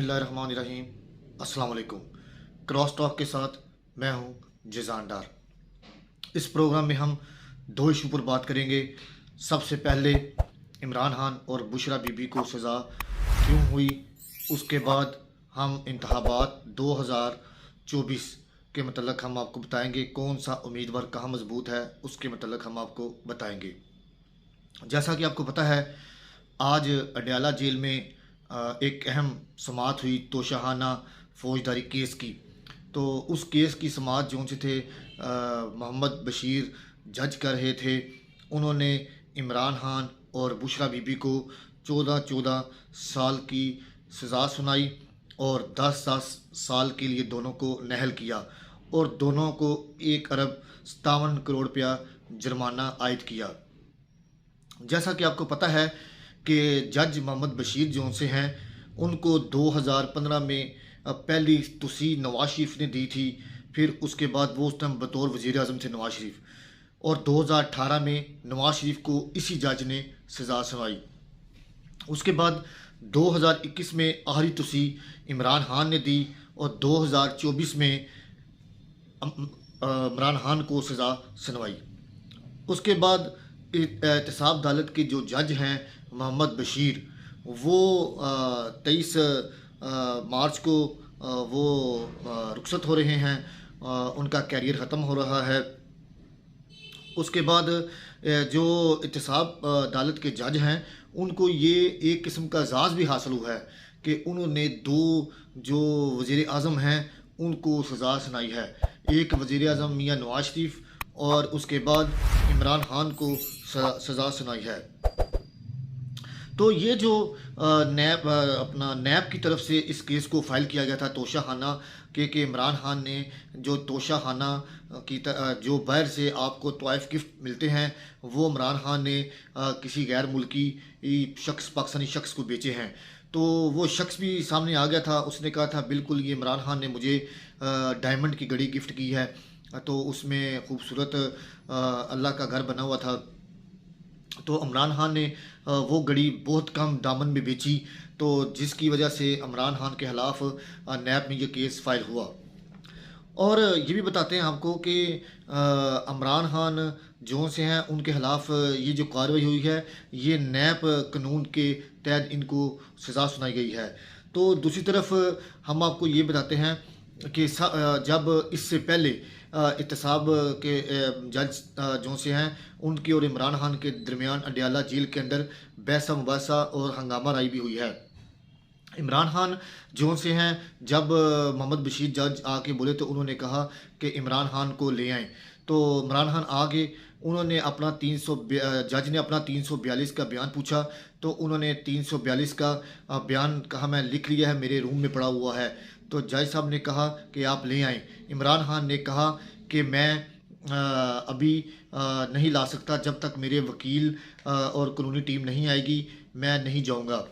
बिस्मिल्लाहिर्रहमानिर्रहीम। अस्सलाम वालेकुम। क्रॉस टॉक के साथ मैं हूं जिजान डार। इस प्रोग्राम में हम दो इशू पर बात करेंगे। सबसे पहले इमरान खान और बुशरा बीबी को सज़ा क्यों हुई, उसके बाद हम इंतखाबात 2024 के मतलब हम आपको बताएंगे कौन सा उम्मीदवार कहाँ मजबूत है, उसके मतलब हम आपको बताएंगे। जैसा कि आपको पता है, आज अडयाला जेल में एक अहम समाअत हुई तोशाहाना फौजदारी केस की। तो उस केस की समाअत जो से थे मोहम्मद बशीर जज कर रहे थे। उन्होंने इमरान खान और बुशरा बीबी को 14 साल की सज़ा सुनाई और 10 साल के लिए दोनों को नहल किया और दोनों को 1 अरब 57 करोड़ रुपया जुर्माना आयद किया। जैसा कि आपको पता है कि जज मोहम्मद बशीर जो से हैं, उनको 2015 में पहली तुसी नवाज शरीफ ने दी थी। फिर उसके बाद वो उस टाइम बतौर वज़ीर आज़म थे नवाज शरीफ, और 2018 में नवाज शरीफ को इसी जज ने सज़ा सुनाई। उसके बाद 2021 में आखिरी तुसी इमरान खान ने दी और 2024 में इमरान खान को सज़ा सुनवाई। उसके बाद एहतसाब अदालत के जो जज हैं मोहम्मद बशीर, वो 23 मार्च को वो रुखसत हो रहे हैं, उनका कैरियर ख़त्म हो रहा है। उसके बाद जो एहतसाब अदालत के जज हैं, उनको ये एक किस्म का एजाज़ भी हासिल हुआ है कि उन्होंने दो जो वज़ीर आज़म हैं उनको सज़ा सुनाई है। एक वज़ीर आज़म मियाँ नवाज शरीफ और उसके बाद इमरान खान को सज़ा सुनाई है। तो ये जो नैब की तरफ से इस केस को फाइल किया गया था तोशाखाना कि इमरान खान ने जो तोशाखाना की जो बाहर से आपको तोहफ़े गिफ्ट मिलते हैं वो इमरान खान ने किसी गैर मुल्की शख्स पाकिस्तानी शख्स को बेचे हैं। तो वो शख्स भी सामने आ गया था, उसने कहा था बिल्कुल ये इमरान खान ने मुझे डायमंड की घड़ी गिफ्ट की है। तो उसमें खूबसूरत अल्लाह का घर बना हुआ था। तो इमरान खान ने वो घड़ी बहुत कम दामन में बेची, तो जिसकी वजह से इमरान खान के ख़िलाफ़ नैब में ये केस फाइल हुआ। और ये भी बताते हैं आपको कि इमरान खान जो से हैं उनके ख़िलाफ़ ये जो कार्रवाई हुई है ये नैब कानून के तहत इनको सज़ा सुनाई गई है। तो दूसरी तरफ हम आपको ये बताते हैं कि जब इससे पहले एहतसाब के जज जो से हैं उनकी और इमरान खान के दरमियान अडयाला जेल के अंदर बहसा मुबासा और हंगामा राई भी हुई है। इमरान खान जो से हैं जब मोहम्मद बशीर जज आके बोले तो उन्होंने कहा कि इमरान खान को ले आएँ। तो इमरान खान आ गए, उन्होंने अपना जज ने अपना 342 का बयान पूछा। तो उन्होंने 342 का बयान कहा मैं लिख लिया है, मेरे रूम में पड़ा हुआ है। तो जज साहब ने कहा कि आप ले आएँ। इमरान खान ने कहा कि मैं अभी नहीं ला सकता, जब तक मेरे वकील और कानूनी टीम नहीं आएगी मैं नहीं जाऊंगा।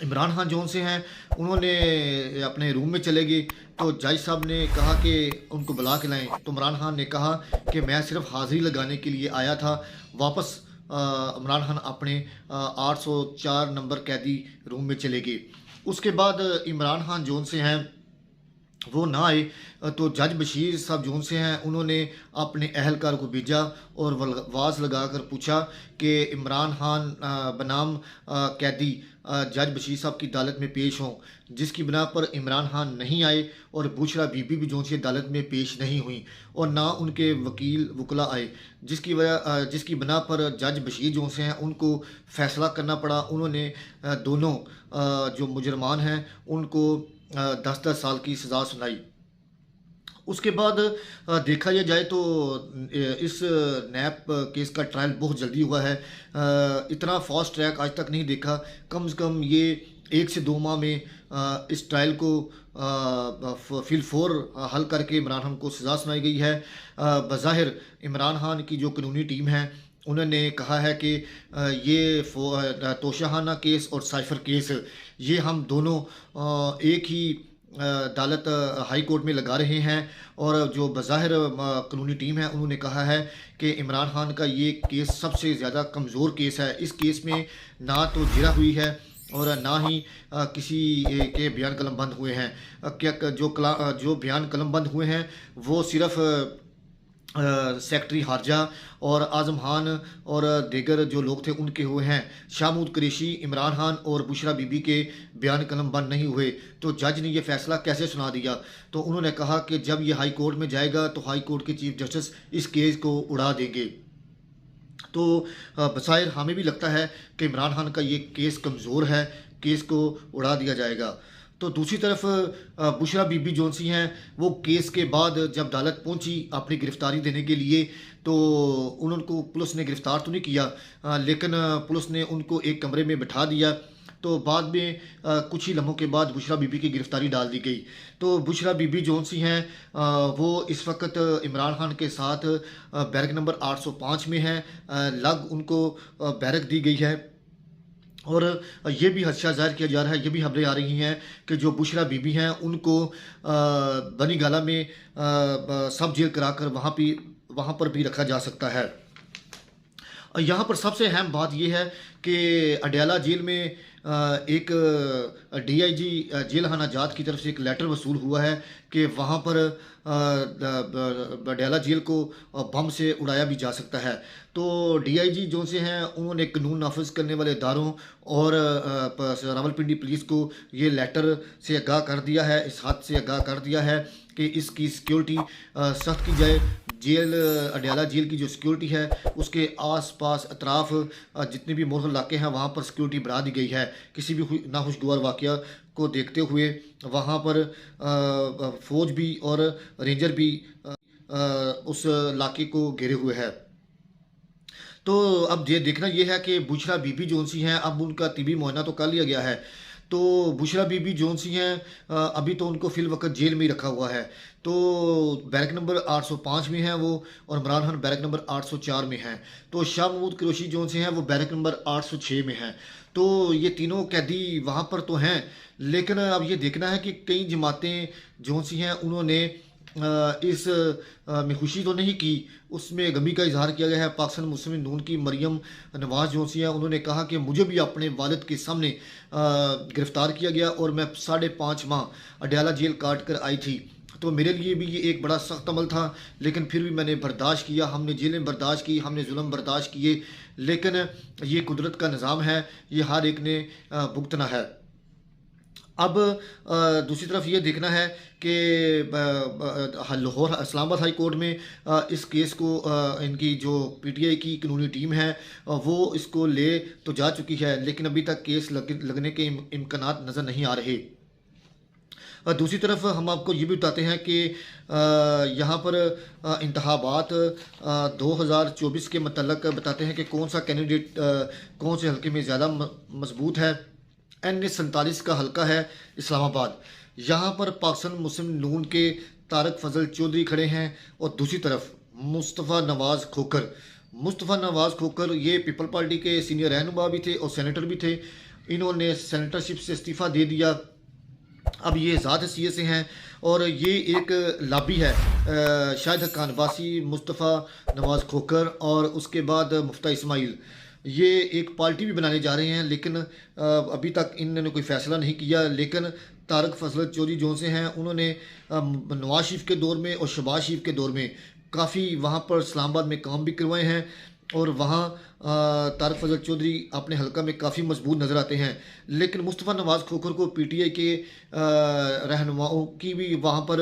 इमरान खान जो से हैं उन्होंने अपने रूम में चले गए। तो जज साहब ने कहा कि उनको बुला के लाएं। तो इमरान खान ने कहा कि मैं सिर्फ हाज़िरी लगाने के लिए आया था। वापस इमरान खान अपने 804 नंबर कैदी रूम में चले गए। उसके बाद इमरान खान जो से हैं वो ना आए, तो जज बशीर साहब जो से हैं उन्होंने अपने अहलकार को भेजा और आवाज़ लगा कर पूछा कि इमरान खान बनाम कैदी जज बशीर साहब की अदालत में पेश हों, जिसकी बिना पर इमरान खान नहीं आए और बुशरा बीबी भी जो सी अदालत में पेश नहीं हुई और ना उनके वकील वकला आए, जिसकी बिना पर जज बशीर जो से हैं उनको फ़ैसला करना पड़ा। उन्होंने दोनों जो मुजरमान हैं उनको 10 साल की सज़ा सुनाई। उसके बाद देखा यह जाए तो इस नैब केस का ट्रायल बहुत जल्दी हुआ है। इतना फास्ट ट्रैक आज तक नहीं देखा। कम से कम ये 1 से 2 माह में इस ट्रायल को फिल 4 हल करके इमरान खान को सज़ा सुनाई गई है। बज़ाहिर इमरान खान की जो कानूनी टीम है उन्होंने कहा है कि ये तोशाखाना केस और साइफर केस ये हम दोनों एक ही अदालत हाई कोर्ट में लगा रहे हैं। और जो बज़ाहिर कानूनी टीम है उन्होंने कहा है कि इमरान खान का ये केस सबसे ज़्यादा कमज़ोर केस है। इस केस में ना तो जिरह हुई है, और ना ही किसी के बयान कलम बंद हुए हैं। जो बयान कलम बंद हुए हैं वो सिर्फ सेक्रेटरी हारजा और आज़म खान और दीगर जो लोग थे उनके हुए हैं। शाह महमूद कुरैशी, इमरान खान और बुशरा बीबी के बयान कलम बंद नहीं हुए। तो जज ने ये फैसला कैसे सुना दिया? तो उन्होंने कहा कि जब ये हाई कोर्ट में जाएगा तो हाई कोर्ट के चीफ जस्टिस इस केस को उड़ा देंगे। तो बज़ाहिर हमें भी लगता है कि इमरान खान का ये केस कमज़ोर है, केस को उड़ा दिया जाएगा। तो दूसरी तरफ बुशरा बीबी जोनसी हैं, वो केस के बाद जब अदालत पहुंची अपनी गिरफ्तारी देने के लिए, तो उनको पुलिस ने गिरफ़्तार तो नहीं किया, लेकिन पुलिस ने उनको एक कमरे में बिठा दिया। तो बाद में कुछ ही लम्हों के बाद बुशरा बीबी की गिरफ़्तारी डाल दी गई। तो बुशरा बीबी जोनसी हैं, वो इस वक्त इमरान खान के साथ बैरक नंबर 805 में हैं। लग उनको बैरक दी गई है। और ये भी खदशा ज़ाहिर किया जा रहा है, ये भी खबरें आ रही हैं कि जो बुशरा बीबी हैं उनको बनी गाला में सब जेल कराकर वहाँ पर भी रखा जा सकता है। यहाँ पर सबसे अहम बात यह है कि अडयाला जेल में एक डीआईजी जेल खाना जात की तरफ से एक लेटर वसूल हुआ है कि वहाँ पर अडयाला जेल को बम से उड़ाया भी जा सकता है। तो डीआईजी जो से हैं उन्होंने कानून नाफिज करने वाले इदारों और रावलपिंडी पुलिस को ये लेटर से आगाह कर दिया है, इस हद से आगाह कर दिया है कि इसकी सिक्योरिटी सख्त की जाए। जेल अडयाला जेल की जो सिक्योरिटी है उसके आस-पास अतराफ़ जितने भी मोरहल इलाके हैं वहाँ पर सिक्योरिटी बढ़ा दी गई है। किसी भी नाखुशगवार वाक़या को देखते हुए वहाँ पर फ़ौज भी और रेंजर भी उस इलाके को घेरे हुए है। तो अब ये देखना ये है कि बुशरा बीबी जोनसी हैं, अब उनका तिबी मुआयना तो कर लिया गया है। तो बुशरा बीबी जोनसी हैं, अभी तो उनको फ़िल वक़्त जेल में ही रखा हुआ है। तो बैरक नंबर 805 में हैं वो, और इमरान खान बैरक नंबर 804 में हैं। तो शाह महमूद कुरैशी जोनसी हैं वो बैरक नंबर 806 में हैं। तो ये तीनों कैदी वहाँ पर तो हैं, लेकिन अब ये देखना है कि कई जमातें जोनसी हैं उन्होंने इस में खुशी तो नहीं की, उसमें गमी का इजहार किया गया है। पाकिस्तान मुस्लिम नून की मरियम नवाज़ जोनसी हैं, उन्होंने कहा कि मुझे भी अपने वालिद के सामने गिरफ़्तार किया गया और मैं 5.5 माह अडयाला जेल काट कर आई थी। तो मेरे लिए भी ये एक बड़ा सख्त अमल था, लेकिन फिर भी मैंने बर्दाश्त किया। हमने जेलें बर्दाश्त की, हमने जुल्म बर्दाश्त किए, लेकिन ये कुदरत का निज़ाम है, ये हर एक ने भुगतना है। अब दूसरी तरफ ये देखना है कि लाहौर इस्लामाबाद हाई कोर्ट में इस केस को इनकी जो पीटीआई की कानूनी टीम है वो इसको ले तो जा चुकी है, लेकिन अभी तक केस लगने के इम्कानात नज़र नहीं आ रहे। दूसरी तरफ हम आपको ये भी बताते हैं कि यहाँ पर इंतखाबात 2024 के मतलब बताते हैं कि कौन सा कैंडिडेट कौन से हल्के में ज़्यादा मजबूत है। NA-47 का हल्का है इस्लामाबाद। यहाँ पर पाकिस्तान मुस्लिम नून के तारक फजल चौधरी खड़े हैं और दूसरी तरफ मुस्तफ़ा नवाज़ खोखर ये पीपल पार्टी के सीनियर रहनुमा भी थे और सेनेटर भी थे। इन्होंने सेनेटरशिप से इस्तीफ़ा दे दिया। अब ये ज़ात हैसियत से हैं और ये एक लॉबी है शाहिद हक्कान बासी, मुस्तफ़ा नवाज़ खोखर और उसके बाद मुफ्ता इस्माइल। ये एक पार्टी भी बनाने जा रहे हैं, लेकिन अभी तक इन्होंने कोई फ़ैसला नहीं किया। लेकिन तारक फजल चौधरी जो से हैं उन्होंने नवाज शरीफ के दौर में और शहबाज शरीफ के दौर में काफ़ी वहाँ पर इस्लामाबाद में काम भी करवाए हैं और वहाँ तारक फजल चौधरी अपने हल्का में काफ़ी मजबूत नज़र आते हैं। लेकिन मुस्तफ़ा नवाज़ खोखर को पीटीआई के रहनुमाओं की भी वहाँ पर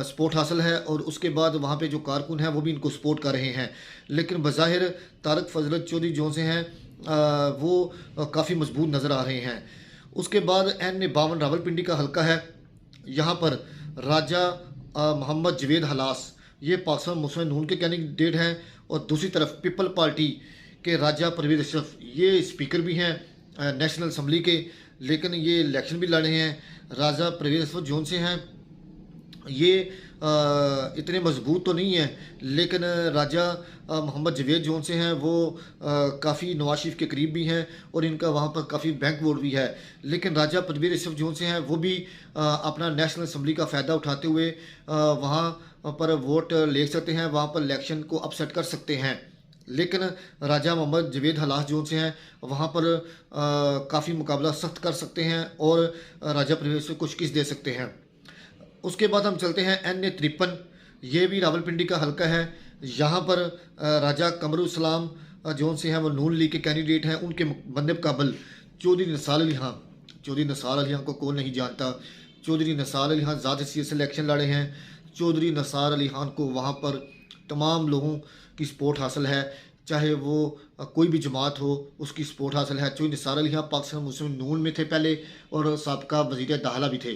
सपोर्ट हासिल है और उसके बाद वहाँ पे जो कारकुन हैं वो भी इनको सपोर्ट कर रहे हैं। लेकिन बज़ाहिर तारक फजल चौधरी जो से हैं वो काफ़ी मजबूत नज़र आ रहे हैं। उसके बाद NA-52 रावलपिंडी का हल्का है। यहाँ पर राजा मोहम्मद जवेद हलास ये पाकिस्तान मुस्लिम नून के कैंडिडेट हैं और दूसरी तरफ पीपल पार्टी के राजा परवेज़ अशरफ ये स्पीकर भी हैं नेशनल असम्बली के, लेकिन ये इलेक्शन भी लड़ रहे हैं। राजा परवेज़ अशरफ जोन से हैं, ये इतने मजबूत तो नहीं हैं, लेकिन राजा मोहम्मद जवेद जोन से हैं वो काफ़ी नवाज शरीफ के करीब भी हैं और इनका वहाँ पर काफ़ी बैंक वोट भी है। लेकिन राजा परवेज़ अशरफ जोन से हैं वो भी अपना नेशनल असम्बली का फ़ायदा उठाते हुए वहाँ पर वोट ले सकते हैं, वहाँ पर इलेक्शन को अपसेट कर सकते हैं। लेकिन राजा मोहम्मद जवेद हलास जो से हैं वहाँ पर काफ़ी मुकाबला सख्त कर सकते हैं और राजा परवेज़ से कुछ किस दे सकते हैं। उसके बाद हम चलते हैं NA-53, ये भी रावलपिंडी का हलका है। यहाँ पर राजा कमरुल जो से हैं वो नून लीग के कैंडिडेट हैं। उनके बंदे मुकाबल चौधरी निसार अली खां। चौधरी निसार अली खां को कौन नहीं जानता। चौधरी निसार अली खां ज़्यादा सीट से इलेक्शन लड़े हैं। चौधरी निसार अली खान को वहाँ पर तमाम लोगों की सपोर्ट हासिल है, चाहे वो कोई भी जमात हो उसकी सपोर्ट हासिल है। चौधरी निसार अली खां पाकिस्तान मुस्लिम नून में थे पहले और साबका वज़ीर दाखिला भी थे।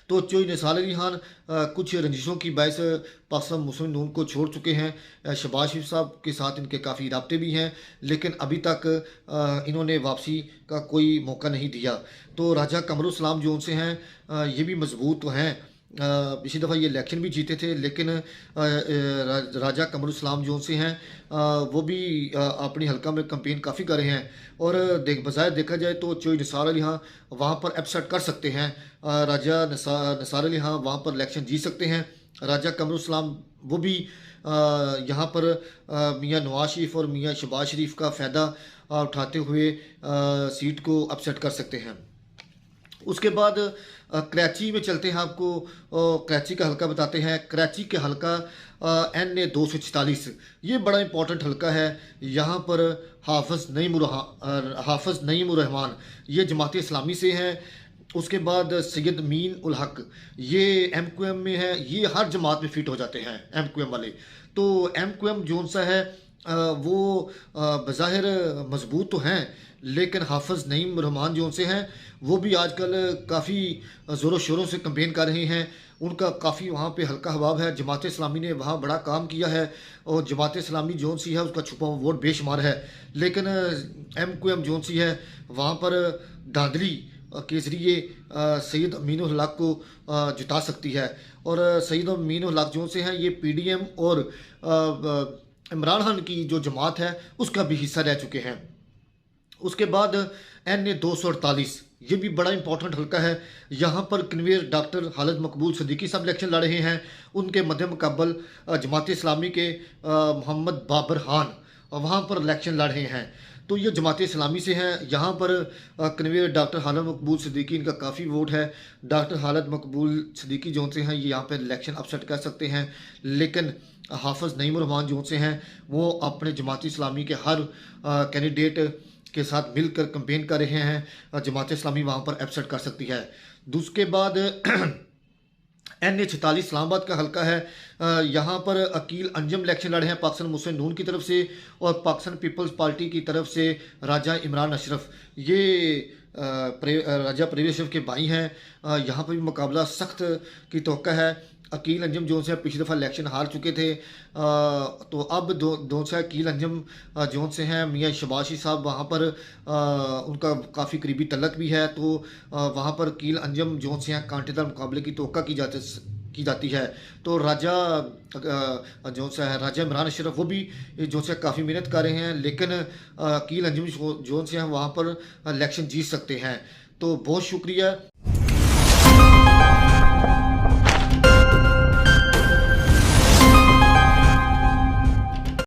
तो चौधरी निसार अली खान कुछ रंजिशों की बायस पाकिस्तान मुस्लिम नून को छोड़ चुके हैं। शहबाज शरीफ साहब के साथ इनके काफ़ी राब्ते भी हैं, लेकिन अभी तक इन्होंने वापसी का कोई मौका नहीं दिया। तो राजा कमरुल जो उनसे हैं ये भी मजबूत तो हैं। पिछली दफ़ा ये इलेक्शन भी जीते थे, लेकिन राजा कमरुल जो से हैं वो भी अपनी हल्का में कंपेन काफ़ी कर रहे हैं और बज़ाहिर देखा जाए तो चौधरी निसार अली खां वहाँ पर अपसेट कर सकते हैं। राजा निसार अली खां वहाँ पर इलेक्शन जीत सकते हैं। राजा कमरुल वो भी यहाँ पर मियाँ नवाज शरीफ और मियाँ शहबाज शरीफ का फ़ायदा उठाते हुए सीट को अपसेट कर सकते हैं। उसके बाद कराची में चलते हैं, आपको कराची का हलका बताते हैं। कराची के हलका NA-246, ये बड़ा इंपॉर्टेंट हलका है। यहाँ पर हाफिज़ नईमुर रहमान ये जमात इस्लामी से हैं। उसके बाद सैयद मीन उल हक ये MQM में है। ये हर जमात में फिट हो जाते हैं MQM वाले। तो MQM जो सा है वो बज़ाहिर मजबूत तो हैं, लेकिन हाफिज़ नईम रहमान जो से हैं वो भी आजकल काफ़ी ज़ोरों शोरों से कंपेन कर रहे हैं। उनका काफ़ी वहाँ पे हल्का हवाब है। जमात इस्लामी ने वहाँ बड़ा काम किया है और जमात इस्लामी जो सी है उसका छुपा हुआ वोट बेशुमार है, लेकिन MQM जो सी है वहाँ पर धांधली के ज़रिए सैयद अमीन उल हक को जिता सकती है। और सैयद अमीन उल हक जो से हैं ये PDM और इमरान खान की जो जमात है उसका भी हिस्सा रह चुके हैं। उसके बाद NA-248, ये भी बड़ा इंपॉर्टेंट हल्का है। यहाँ पर कन्वीनर डॉक्टर खालिद मकबूल सिद्दीकी साहब इलेक्शन लड़ रहे हैं। उनके मध्य मुकाबल जमात इस्लामी के मोहम्मद बाबर खान वहाँ पर इलेक्शन लड़ रहे हैं। तो ये जमात इस्लामी से हैं। यहाँ पर कन्वीनर डॉक्टर खालिद मकबूल सिद्दीकी, इनका काफ़ी वोट है। डॉक्टर खालिद मकबूल सिद्दीकी जो से हैं ये यहाँ पर इलेक्शन अपसेट कर सकते हैं, लेकिन हाफिज़ नईम रहमान जो से हैं वो अपने जमात इस्लामी के हर कैंडिडेट के साथ मिलकर कंपेन कर रहे हैं। जमात इस्लामी वहाँ पर अपसेट कर सकती है। दूसरे बाद NA-46 इस्लामाबाद का हलका है। यहाँ पर अकील अंजम इलेक्शन लड़े हैं पाकिस्तान मुस्लिम नून की तरफ से और पाकिस्तान पीपल्स पार्टी की तरफ से राजा इमरान अशरफ ये राजा परवेज़ अशरफ के भाई हैं। यहाँ पर भी मुकाबला सख्त की तवक्का है। अकील अंजम जो से पिछली दफ़ा इलेक्शन हार चुके थे, तो अब दो से अकील अंजम जो से हैं मियाँ शहबाज शरीफ साहब वहाँ पर उनका काफ़ी करीबी तल्लक भी है। तो वहाँ पर अकील अंजम जो से हैं कांटेदार मुकाबले की तवक्का की जाती है। तो राजा जो से है राजा इमरान अशरफ वो भी जो से काफ़ी मेहनत कर रहे हैं, लेकिन अकील अंजम जो से हैं वहाँ पर इलेक्शन जीत सकते हैं। तो बहुत शुक्रिया।